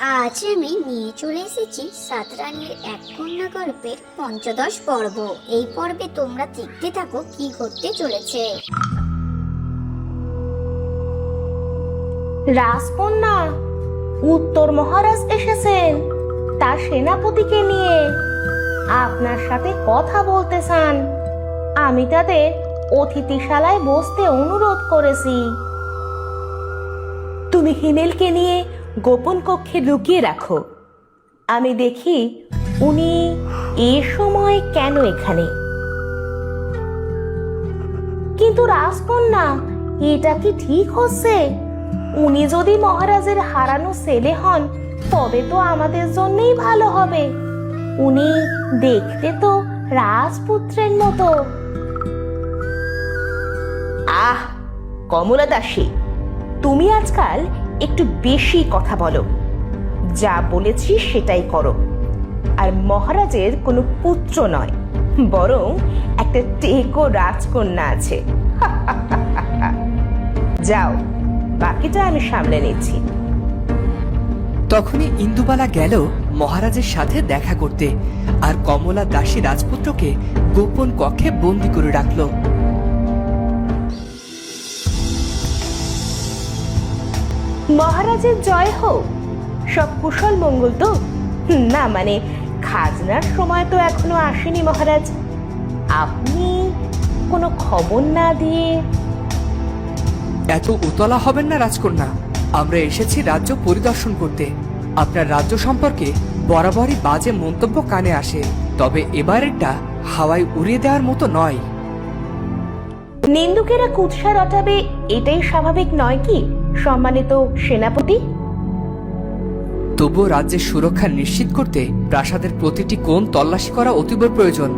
আজ আমি নিয়ে চলে এসেছি সাতরানীর এক কন্যা গল্পের পঞ্চদশ পর্ব। এই পর্বে তোমরা দেখতে থাকো কি ঘটতে চলেছে। রাজকন্যা, উত্তর মহারাজ এসেছেন তার সেনাপতিকে নিয়ে। আপনার সাথে কথা বলতে চান। আমি তাদের অতিথিশালায় বসতে অনুরোধ করেছি। তুমি হিমেলকে নিয়ে গোপন কক্ষে লুকিয়ে রাখো। আমি দেখি উনি এ সময় কেন এখানে। কিন্তু রাজকন্যা, এটা কি ঠিক হচ্ছে? উনি যদি মহারাজের হারানো ছেলে হন তবে তো আমাদের জন্যই ভালো হবে। উনি দেখতে তো রাজপুত্রের মতো। আহ, কমলা দাসী, তুমি আজকাল একটু বেশি কথা বলো। যা বলেছি সেটাই করো। আর মহারাজের কোনো পুত্র নয়, বরং একটা টেকো রাজকন্যা আছে। যাও, বাকিটা আমি সামলে নিচ্ছি। তখনই ইন্দুবালা গেল মহারাজের সাথে দেখা করতে, আর কমলা দাসী রাজপুত্রকে গোপন কক্ষে বন্দি করে রাখল। মহারাজের জয় হোক। সব কুশল মঙ্গল তো? না, মানে খাজনার সময় তো এখনো আসেনি মহারাজ। আপনি কোনো খবর না দিয়ে। এত উতলা হবেন না রাজকন্যা। আমরা এসেছি রাজ্য পরিদর্শন করতে। আপনার রাজ্য সম্পর্কে বরাবরই বাজে মন্তব্য কানে আসে, তবে এবারেরটা হাওয়ায় উড়িয়ে দেওয়ার মতো নয়। নিন্দুকেরা কুৎসা রটাবে, এটাই স্বাভাবিক নয় কি সম্মানিত সেনাপতি? তবুও রাজ্যের সুরক্ষা নিশ্চিত করতে প্রাসাদের প্রতিটি কোণ তল্লাশি করা অতীব প্রয়োজন।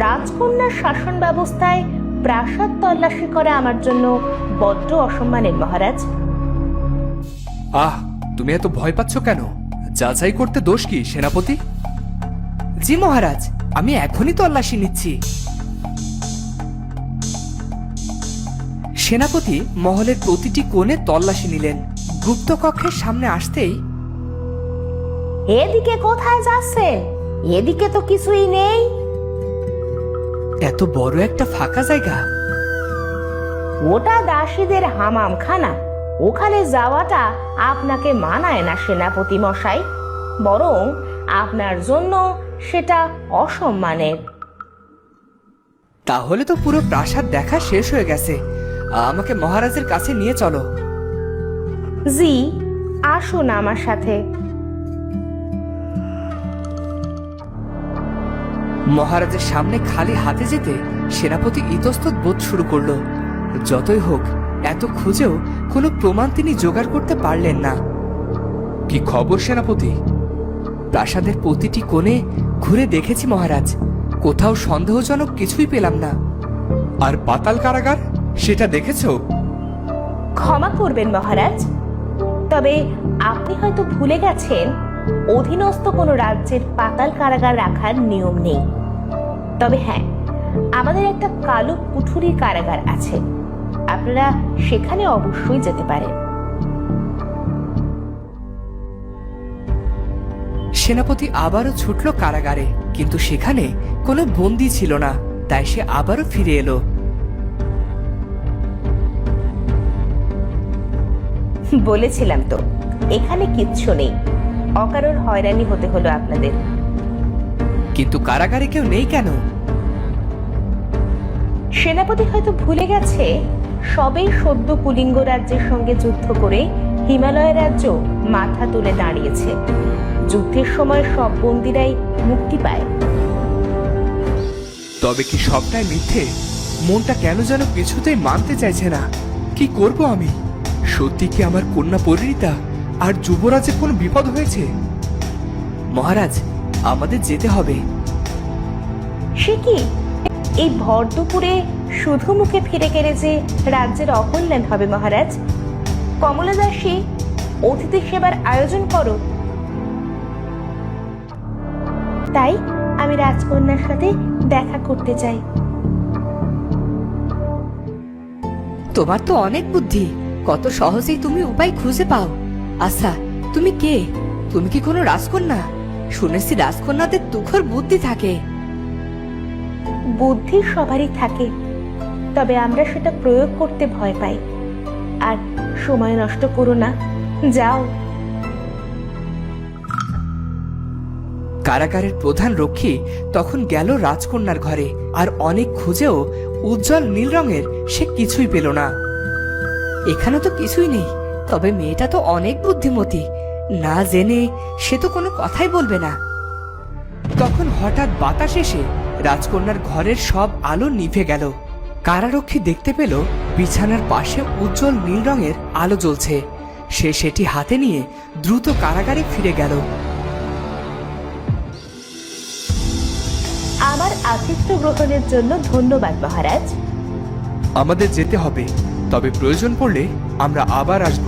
রাজকন্যার শাসন ব্যবস্থায় প্রাসাদ তল্লাশি করা আমার জন্য বড্ড অসম্মানের মহারাজ। আহ, তুমি এত ভয় পাচ্ছ কেন? যাচাই করতে দোষ কি সেনাপতি? জি মহারাজ, আমি এখনই তল্লাশি নিচ্ছি। সেনাপতি মহলের প্রতিটি কোণে তল্লাশি নিলেন। গুপ্ত কক্ষের সামনে আসতেই, এদিকে কোথায় যাচ্ছেন? এদিকে তো কিছুই নেই। এত বড় একটা ফাঁকা জায়গা। ওটা দাসীদের হামামখানা। ওখানে যাওয়াটা আপনাকে মানায় না সেনাপতি মশাই, বরং আপনার জন্য সেটা অসম্মানের। তাহলে তো পুরো প্রাসাদ দেখা শেষ হয়ে গেছে। আমাকে মহারাজের কাছে নিয়ে চলো। জি, আসুন আমার সাথে। মহারাজের সামনে খালি হাতে যেতে সেনাপতি ইতস্তত বোধ শুরু করলো। যতই হোক, এত খুঁজেও কোনো প্রমাণ তিনি জোগাড় করতে পারলেন না। কি খবর সেনাপতি? প্রাসাদের প্রতিটি কোণে ঘুরে দেখেছি মহারাজ, কোথাও সন্দেহজনক কিছুই পেলাম না। আর পাতাল কারাগার, সেটা দেখেছো? ক্ষমা করবেন মহারাজ, তবে আপনি হয়তো ভুলে গেছেন অধীনস্থ কোনো রাজ্যের পাতাল কারাগার রাখার নিয়ম নেই। তবে হ্যাঁ, আমাদের একটা কালো কুঠুরির কারাগার আছে। আপনারা সেখানে অবশ্যই যেতে পারেন। সেনাপতি আবারও ছুটল কারাগারে, কিন্তু সেখানে কোনো বন্দী ছিল না। তাই সে আবারও ফিরে এলো। বলেছিলাম তো, এখানে কিচ্ছু নেই। অকারণ হয়রানি হতে হলো আপনাদের। কিন্তু কারাগারে কেউ নেই কেন? সেনাপতি হয়তো ভুলে গেছে সবেই সদ্য কুলিঙ্গ রাজ্যের সঙ্গে যুদ্ধ করে হিমালয় রাজ্য মাথা তুলে দাঁড়িয়েছে। যুদ্ধের সময় সব বন্দীরাই মুক্তি পায়। তবে কি সবটাই মিথ্যে? মনটা কেন যেন কিছুতেই মানতে চাইছে না। কি করব আমি? সত্যি কি আমার কন্যা পরিণীতা আর যুবরাজের কোনো বিপদ হয়েছে? মহারাজ, আমাদের যেতে হবে। সে কি এই ভর দুপুরে শুধু মুখে ফিরে গেলে যে রাজ্যের অকল্যাণ হবে মহারাজ? কমলা দাসী, অতিথি সেবার আয়োজন করো। তাই আমি রাজকন্যার সাথে দেখা করতে চাই। তোমার তো অনেক বুদ্ধি, কত সহজেই তুমি উপায় খুঁজে পাও। আচ্ছা, তুমি কে? তুমি কি কোনো রাজকন্যা? শুনেছি রাজকন্যাদের তুখর বুদ্ধি থাকে। বুদ্ধি সবারই থাকে, তবে আমরা সেটা প্রয়োগ করতে ভয় পাই। আর সময় নষ্ট করো না, যাও। কারাগারের প্রধান রক্ষী তখন গেল রাজকন্যার ঘরে, আর অনেক খুঁজেও উজ্জ্বল নীল রঙের সে কিছুই পেল না। এখানে তো কিছুই নেই, তবে মেয়েটা তো অনেক বুদ্ধিমতী, না জেনে সে তো কোনো কথাই বলবে না। তখন হঠাৎ বাতাস এসে রাজকন্যার ঘরের সব আলো নিভে গেল। কারারক্ষী দেখতে পেল বিছানার পাশে উজ্জ্বল নীল রঙের আলো জ্বলছে। সে সেটি হাতে নিয়ে দ্রুত কারাগারে ফিরে গেল। আমার আতিথ্য গ্রহণের জন্য ধন্যবাদ মহারাজ। আমাদের যেতে হবে, তবে প্রয়োজন পড়লে আমরা আবার আসব।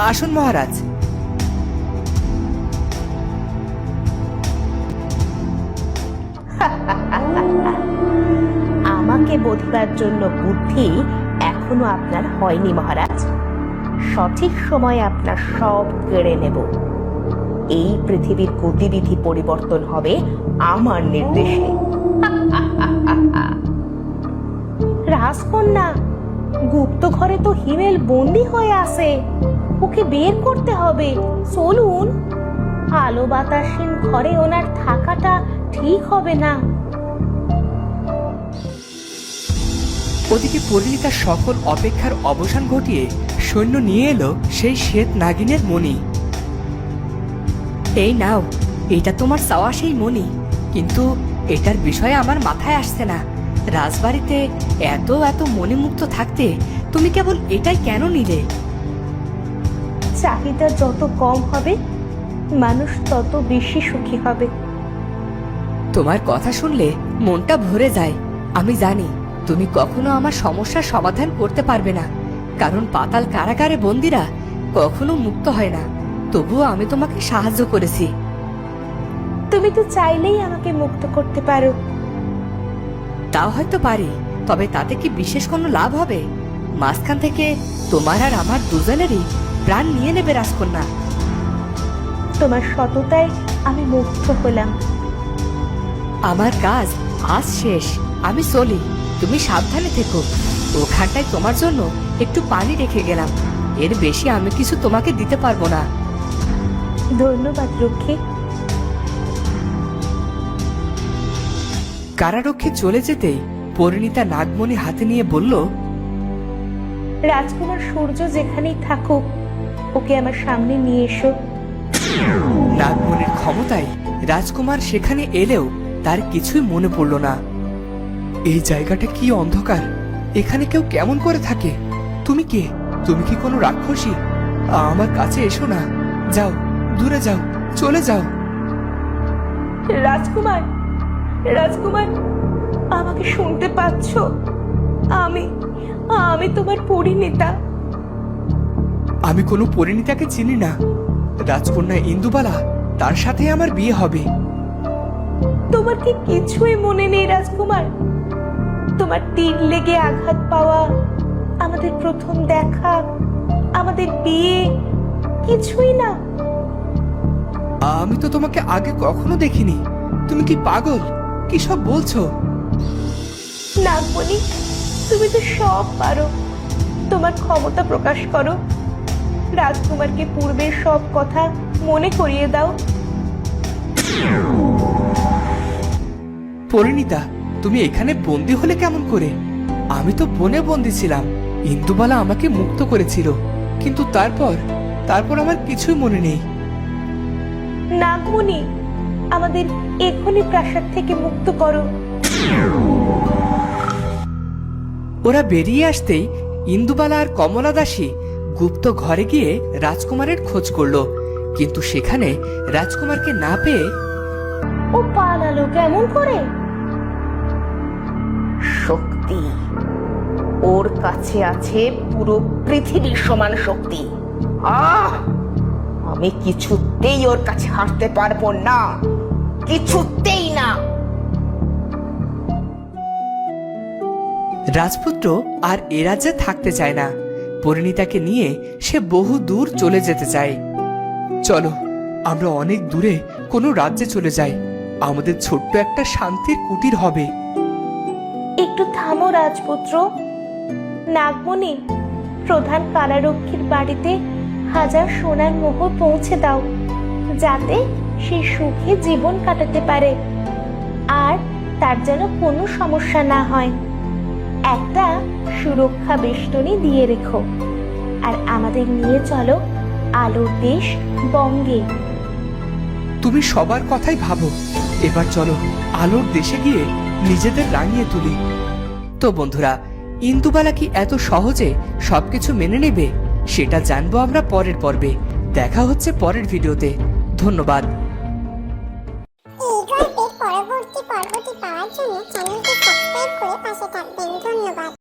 আসুন মহারাজ। আমাকে বোঝবার জন্য বুদ্ধি এখনো আপনার হয়নি মহারাজ। সঠিক সময়ে আপনার সব কেড়ে নেব। এই পৃথিবীর গতিবিধি পরিবর্তন হবে আমার নির্দেশে। রাজকন্যা, গুপ্ত ঘরে তো হিমেল বন্দী হয়ে আছে, ওকে বের করতে হবে। চলুন, আলো বাতাসহীন ঘরে ওনার থাকাটা ঠিক হবে না। ওদিকে পরিণীতা সকল অপেক্ষার অবসান ঘটিয়ে সৈন্য নিয়ে এলো সেই শ্বেত নাগিনের মণি। এই নাও, এটা তোমার চাওয়া সেই মণি, কিন্তু এটার বিষয়ে আমার মাথায় আসছে না। রাজবাড়িতে এত এত মণিমুক্ত থাকতে তুমি কেবল এটাই কেন নিলে? চাহিদা যত কম হবে, মানুষ তত বেশি সুখী হবে। তোমার কথা শুনলে মনটা ভরে যায়। আমি জানি তুমি কখনো আমার সমস্যার সমাধান করতে পারবে না, কারণ পাতাল কারাগারে বন্দীরা কখনো মুক্ত হয় না। তবুও আমি তোমাকে সাহায্য করেছি। তুমি তো চাইলেই আমাকে মুক্ত করতে পারো। তাও হয়তো পারি, তবে তাতে কি বিশেষ কোনো লাভ হবে? মাঝখান থেকে তোমার আর আমার দুজনেরই প্রাণ নিয়ে নেবে রাজকন্যা। তোমার সততায় আমি মুগ্ধ হলাম। আমার কাজ আজ শেষ, আমি চলি। তুমি সাবধানে থেকো। ওখানটায় তোমার জন্য একটু পানি রেখে গেলাম, এর বেশি আমি কিছু তোমাকে দিতে পারবো না। ধন্যবাদ রক্ষী। কারারক্ষী চলে যেতেই পরিণীতা নাগমণি হাতে নিয়ে বলল, রাজকুমার সূর্য যেখানেই থাকুক, ওকে আমার সামনে নিয়ে এসো। নাগমণির ক্ষমতায় রাজকুমার সেখানে এলেও তার কিছুই মনে পড়ল না। এই জায়গাটা কি অন্ধকার, এখানে কেউ কেমন করে থাকে? তুমি কে? তুমি কি কোনো রাক্ষসী? আমার কাছে এসো না। যাও, দূরে যাও, চলে যাও। রাজকুমার, রাজকুমার, আমাকে শুনতে পাচ্ছ? আমি আমি তোমার পরিণীতা। আমি কোনো পরিণীতাকে চিনি না। রাজকন্যা ইন্দুবালা, তার সাথে আমার বিয়ে হবে। তোমার কি কিছুই মনে নেই রাজকুমার? তোমার তীর লেগে আঘাত পাওয়া, আমাদের প্রথম দেখা, আমাদের বিয়ে, কিছুই না? আমি তো তোমাকে আগে কখনো দেখিনি। তুমি কি পাগল? কি সব বলছো? নাগমণি, তুমি তো সব পারো। তোমার ক্ষমতা প্রকাশ করো। রাজকুমারকে পূর্বের সব কথা মনে করিয়ে দাও। পরিণীতা, তুমি এখানে বন্দী হলে কেমন করে? আমি তো বনে বন্দী ছিলাম। ইন্দুবালা আমাকে মুক্ত করেছিল, কিন্তু তারপর আমার কিছুই মনে নেই। নাগমণি, আমাদের এখনই প্রাসাদ থেকে মুক্ত করো। ওরা বেরিয়ে আসতেই ইন্দুবালা আর কমলা দাসী গুপ্ত ঘরে গিয়ে রাজকুমারের খোঁজ করলো, কিন্তু সেখানে রাজকুমারকে না পেয়ে ও পালালো কেমন করে? শক্তি, ওর কাছে আছে পুরো পৃথিবীর সমান শক্তি। আমি কিছুতেই ওর কাছে হারতে পারবো না, কিছুতেই না। রাজপুত্র আর এ রাজ্যে থাকতে চায় না। পরিণীতাকে নিয়ে সে বহু দূর চলে যেতে চায়। চলো আমরা অনেক দূরে কোনো রাজ্যে চলে যাই, আমাদের ছোট্ট একটা শান্তির কুটির হবে। একটু থামো রাজপুত্র। নাগমণি, প্রধান কারারক্ষীর বাড়িতে হাজার সোনার মোহর পৌঁছে দাও, যাতে সে সুখে জীবন কাটাতে পারে আর তার যেন কোনো সমস্যা না হয়। একটা সুরক্ষা বেষ্টনী দিয়ে রেখো আর আমাদের নিয়ে চলো আলোর দেশ বঙ্গে। তুমি সবার কথাই ভাবো, এবার চলো আলোর দেশে গিয়ে নিজেদের রাঙিয়ে তুলি। তো বন্ধুরা, ইন্দুবালা কি এত সহজে সবকিছু মেনে নেবে? সেটা জানবো আমরা পরের পর্বে। দেখা হচ্ছে পরের ভিডিওতে। ধন্যবাদ।